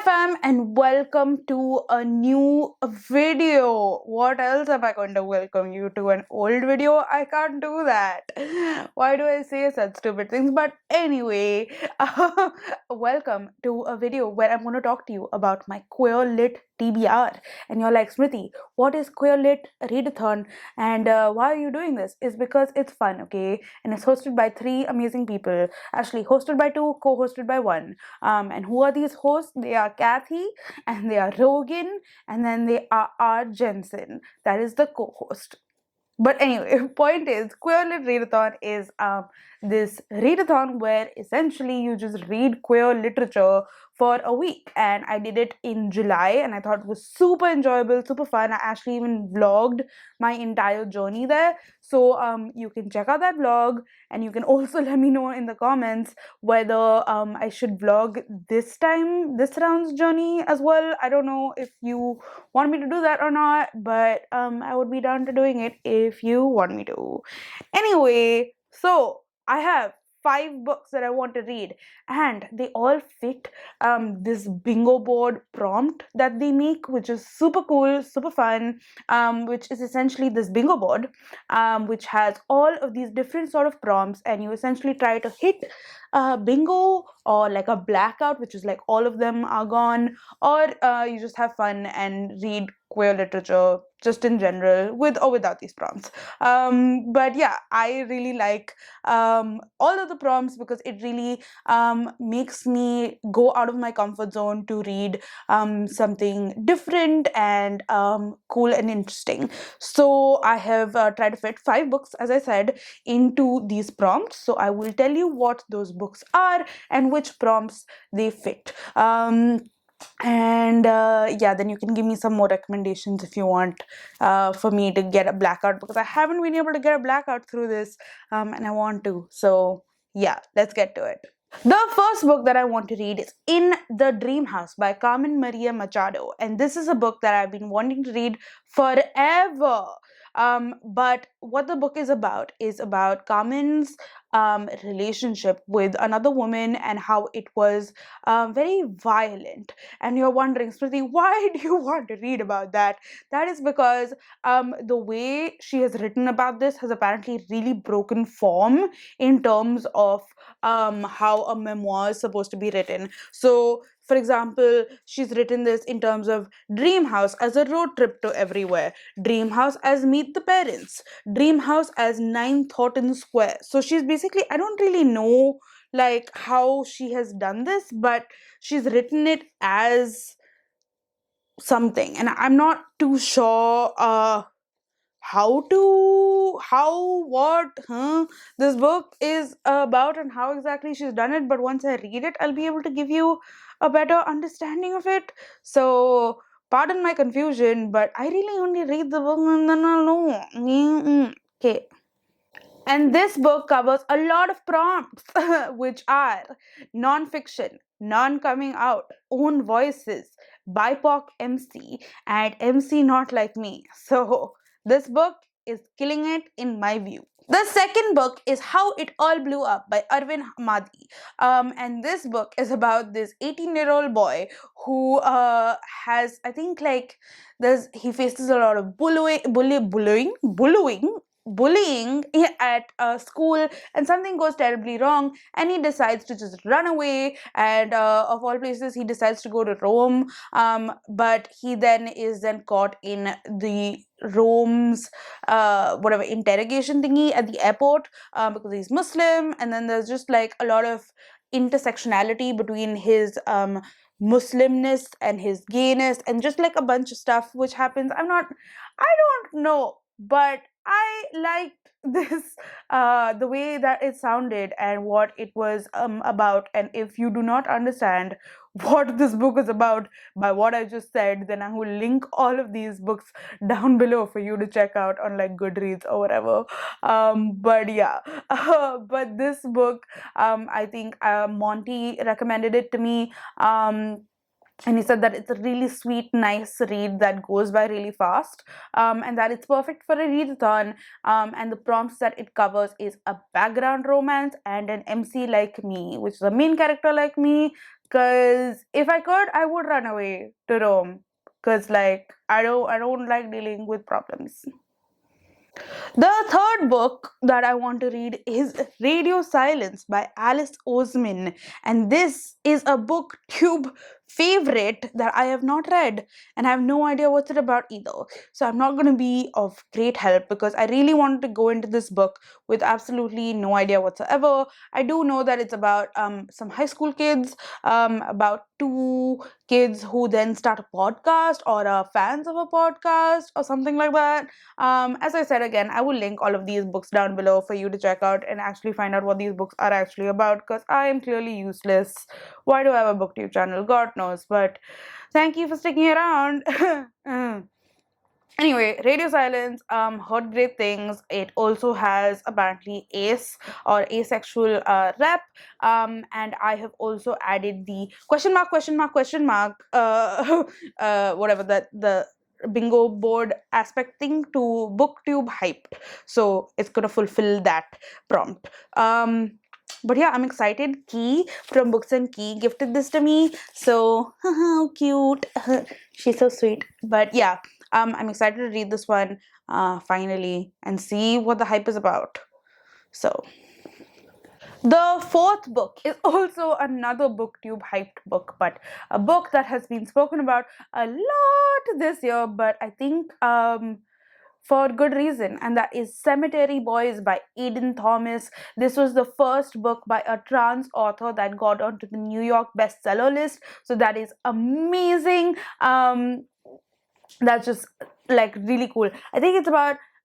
fam, and welcome to a new video. What else am I going to welcome you to? An old video? I can't do that. Why do I say such stupid things? But anyway, welcome to a video where I'm going to talk to you about my queer lit TBR. And you're like, Smriti, what is queer lit readathon? And why are you doing this? It's because it's fun, okay? And it's hosted by three amazing people. Actually, hosted by two, co-hosted by one. And who are these hosts? They are Kathy, and they are Rogan, and then they are R. Jensen. That is the co-host. But anyway, point is, Queer Lit Readathon is this readathon where essentially you just read queer literature for a week. And I did it in July, and I thought it was super enjoyable, super fun. I actually even vlogged my entire journey there. So you can check out that vlog, and you can also let me know in the comments whether I should vlog this round's journey as well. I don't know if you want me to do that or not, but I would be down to doing it if you want me to. Anyway, so I have 5 books that I want to read, and they all fit this bingo board prompt that they make, which is super cool, super fun, which is essentially this bingo board, which has all of these different sort of prompts, and you essentially try to hit bingo or like a blackout, which is like all of them are gone, or you just have fun and read queer literature just in general, with or without these prompts. But yeah, I really like all of the prompts because it really makes me go out of my comfort zone to read something different and cool and interesting. So I have tried to fit 5 books, as I said, into these prompts. So I will tell you what those books are and which prompts they fit. And yeah, then you can give me some more recommendations if you want for me to get a blackout, because I haven't been able to get a blackout through this, and I want to. So yeah, let's get to it. The first book that I want to read is In the Dream House by Carmen Machado, and this is a book that I've been wanting to read forever. But what the book is about Carmen's relationship with another woman and how it was very violent. And you're wondering, Smriti, why do you want to read about that? That is because the way she has written about this has apparently really broken form in terms of how a memoir is supposed to be written. So for example, she's written this in terms of Dream House as a road trip to everywhere, Dream House as Meet the Parents, Dream House as 9 Thornton Square. So she's basically, I don't really know like how she has done this, but she's written it as something, and I'm not too sure what this book is about and how exactly she's done it. But once I read it, I'll be able to give you a better understanding of it. So pardon my confusion, but I really only read the book and then I'll know. Okay. And this book covers a lot of prompts, which are non-fiction, non-coming out, own voices, BIPOC MC, and MC not like me. So this book is killing it in my view. The second book is How It All Blew Up by Arvin Ahmadi. And this book is about this 18-year-old boy who has, I think, like, he faces a lot of bullying at school, and something goes terribly wrong, and he decides to just run away, and of all places he decides to go to Rome, but he is then caught in the Rome's whatever interrogation thingy at the airport, because he's Muslim, and then there's just like a lot of intersectionality between his Muslimness and his gayness, and just like a bunch of stuff which happens. I don't know, but I liked this, the way that it sounded and what it was about. And if you do not understand what this book is about by what I just said, then I will link all of these books down below for you to check out on like Goodreads or whatever. But yeah, but this book, I think Monty recommended it to me. And he said that it's a really sweet, nice read that goes by really fast, and that it's perfect for a readathon. And the prompts that it covers is a background romance and an MC like me, which is a main character like me, Because if I could, I would run away to Rome. Because like I don't like dealing with problems. The third book that I want to read is Radio Silence by Alice Oseman. And this is a booktube favorite that I have not read and I have no idea what's it about either. So I'm not going to be of great help because I really wanted to go into this book with absolutely no idea whatsoever. I do know that it's about some high school kids, about two kids who then start a podcast or are fans of a podcast or something like that. As I said again, I will link all of these books down below for you to check out and actually find out what these books are actually about because I am clearly useless. Why do I have a booktube channel? God knows. But thank you for sticking around. Anyway, Radio Silence, heard great things. It also has apparently ace or asexual rep. And I have also added the question mark, question mark, question mark, whatever the bingo board aspect thing to booktube hyped. So it's gonna fulfill that prompt. But yeah, I'm excited. Key from Books and Key gifted this to me. So how cute. She's so sweet. But yeah, I'm excited to read this one finally and see what the hype is about. So the fourth book is also another booktube hyped book, but a book that has been spoken about a lot this year, but I think for good reason, and that is Cemetery Boys by Aidan Thomas. This was the first book by a trans author that got onto the New York bestseller list, so that is amazing. That's just like really cool. I think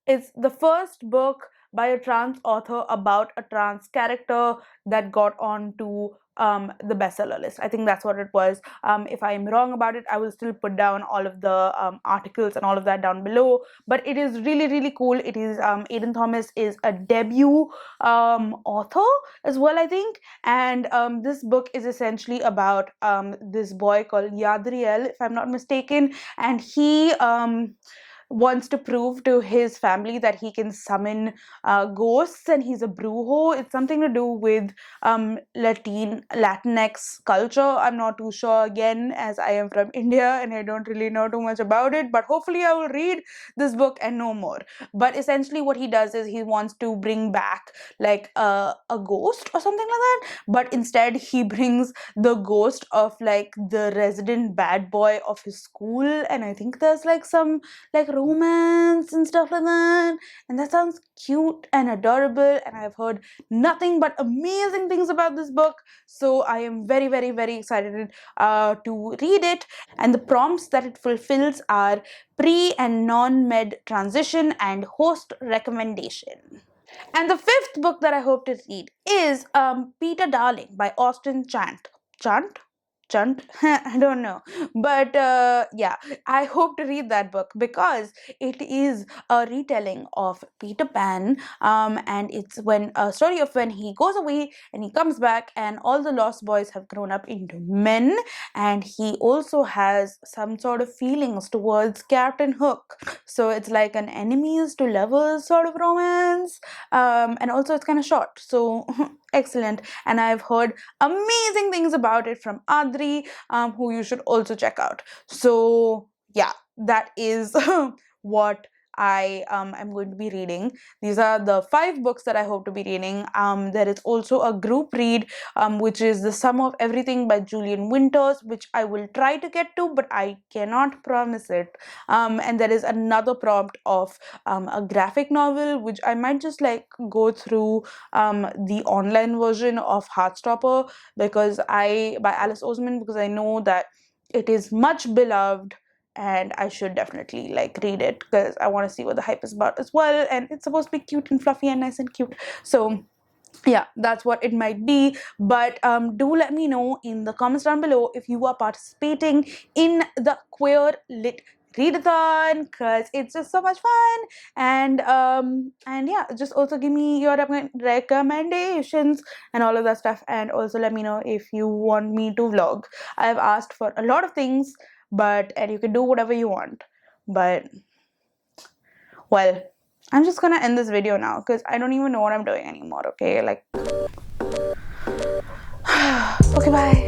it's the first book by a trans author about a trans character that got onto the bestseller list. I think that's what it was. If I am wrong about it, I will still put down all of the articles and all of that down below. But it is really, really cool. It is Aidan Thomas is a debut author as well, I think. And this book is essentially about this boy called Yadriel, if I'm not mistaken, and he wants to prove to his family that he can summon ghosts, and he's a brujo. It's something to do with Latinx culture. I'm not too sure again, as I am from India and I don't really know too much about it, but hopefully I will read this book and know more. But essentially what he does is he wants to bring back like a ghost or something like that, but instead he brings the ghost of like the resident bad boy of his school, and I think there's like some like romance and stuff like that, and that sounds cute and adorable, and I've heard nothing but amazing things about this book, so I am very, very, very excited to read it. And the prompts that it fulfills are pre and non-med transition and host recommendation. And the fifth book that I hope to read is Peter Darling by Austin Chant. Chant? Chant? I don't know. But yeah, I hope to read that book because it is a retelling of Peter Pan. And it's when a story of when he goes away and he comes back, and all the lost boys have grown up into men. And he also has some sort of feelings towards Captain Hook. So it's like an enemies to lovers sort of romance. And also it's kind of short. So excellent. And I've heard amazing things about it from Adri, who you should also check out. So yeah, that is what I am going to be reading. These are the 5 books that I hope to be reading. There is also a group read, which is The Sum of Everything by Julian Winters, which I will try to get to, but I cannot promise it. And there is another prompt of a graphic novel, which I might just like go through the online version of Heartstopper by Alice Oseman, because I know that it is much beloved and I should definitely like read it because I want to see what the hype is about as well, and it's supposed to be cute and fluffy and nice and cute. So yeah, that's what it might be. But do let me know in the comments down below if you are participating in the queer lit readathon, because it's just so much fun. And yeah, just also give me your recommendations and all of that stuff, and also let me know if you want me to vlog. I've asked for a lot of things, and you can do whatever you want, but well, I'm just gonna end this video now because I don't even know what I'm doing anymore. Okay, like okay, bye.